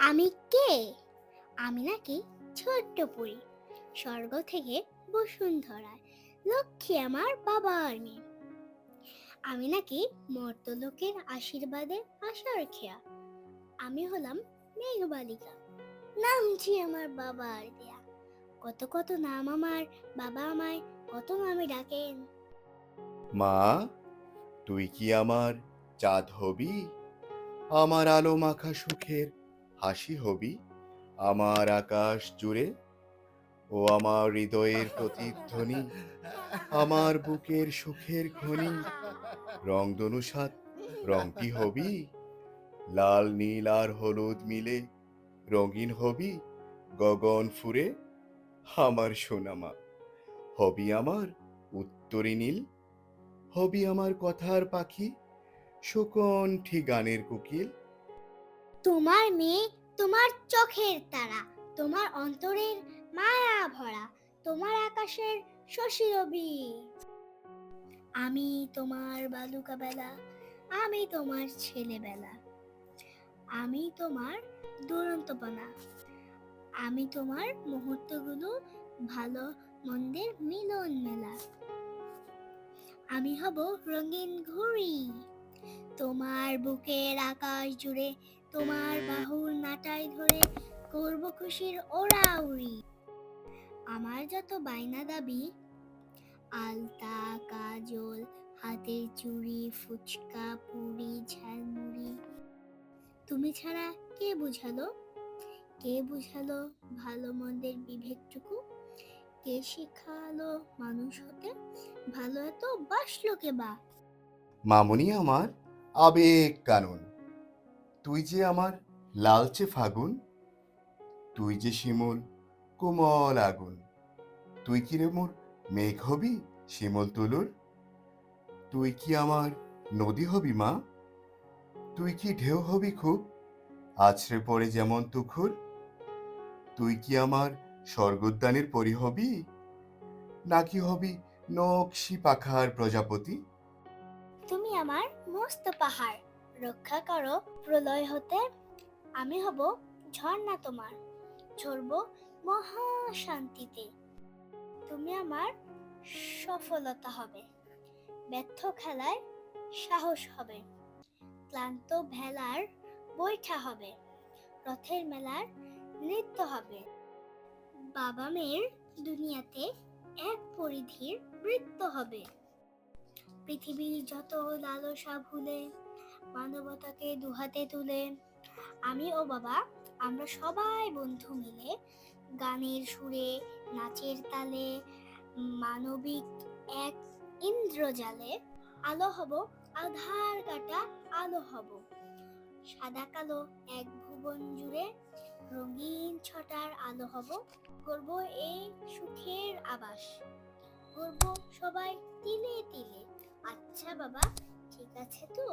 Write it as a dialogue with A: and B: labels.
A: আমি কে? আমি নাকি ছোট্ট পরী, স্বর্গ থেকে বসুন্ধরায়, লক্ষ্মী আমার বাবার মেয়ে। আমি নাকি মর্তলোকের আশীর্বাদে আশার খেয়া। আমি হলাম মেঘবালিকা, নামছি আমার বাবার দেয়া। কত কত নাম আমার, বাবা আমায় কত নামে ডাকেন।
B: মা, তুই কি আমার চাঁদ হবি? আমার আলো মাখা সুখের হাসি হবি? আমার আকাশ জুড়ে ও আমার হৃদয়ের প্রতিধ্বনি, আমার বুকের সুখের খনি, রংধনু সাত রংটি হবি? লাল নীল আর হলুদ মিলে রঙিন হবি গগন ফুরে? আমার সোনামা, হবি আমার উত্তরী নীল, হবি আমার কথার পাখি, সুকণ্ঠী গানের কোকিল।
A: তোমার মেয়ে, তোমার চোখের তারা, তোমার অন্তরের মায়া ভরা, তোমার আকাশের শশী রবি। আমি তোমার বালুকা বেলা, আমি তোমার ছেলেবেলা, আমি তোমার দুরন্তপনা, আমি তোমার মুহূর্তগুলো ভালো মন্দের মিলন মেলা। আমি হব রঙিন ঘুড়ি, তোমার বুকের আকাশ জুড়ে, তোমার বাহুর নাটাই ধরে করব খুশির ওড়াউড়ি। আমার যত বায়না দাবি, আলতা, কাজল, হাতের চুড়ি, ফুচকা, পুরি, ঝালমুড়ি, তুমি ছাড়া কে বুঝালো? কে বুঝালো ভালো মন্দের বিভেদটুকু? কে শিখালো মানুষ হতে? ভালো এত বাসলো কে বা?
B: মামুনি আমার আবেগ কানন, তুই যে আমার লালচে ফাগুন, তুই যে শিমুল কোমল আগুন, তুই কি রে মোর মেঘ হবি শিমুল তুলুর? তুই কি আমার নদী হবি মা? তুই কি ঢেউ হবি খুব আছড়ে পড়ে যেমন তুখুর? তুই কি আমার স্বর্গোদ্যানের পরি হবি, নাকি হবি নকশি পাখার প্রজাপতি?
A: তুমি আমার মস্ত পাহাড়, রক্ষা করো প্রলয় হতে। আমি হব ঝর্ণা তোমার, ঝরবো মহা শান্তিতে। তুমি আমার সফলতা হবে, ব্যর্থ খেলায় সাহস হবে, ক্লান্ত ভেলার বৈঠা হবে, রথের মেলার নৃত্য হবে। বাবা মেয়ের দুনিয়াতে এক পরিধির বৃত্ত হবে। পৃথিবীর যত লালসা ভুলে, মানবতাকে দুহাতে তুলে, আমি ও বাবা আমরা সবাই বন্ধু মিলে, গানের সুরে, নাচের তালে, মানবিক এক ইন্দ্রজালে আলো হব, আধার কাটা আলো হব। সাদা কালো এক ভুবন জুড়ে রঙিন ছটার আলো হব। করব এই সুখের আবাস, করব সবাই তিলে তিলে। আচ্ছা বাবা, ঠিক আছে তো?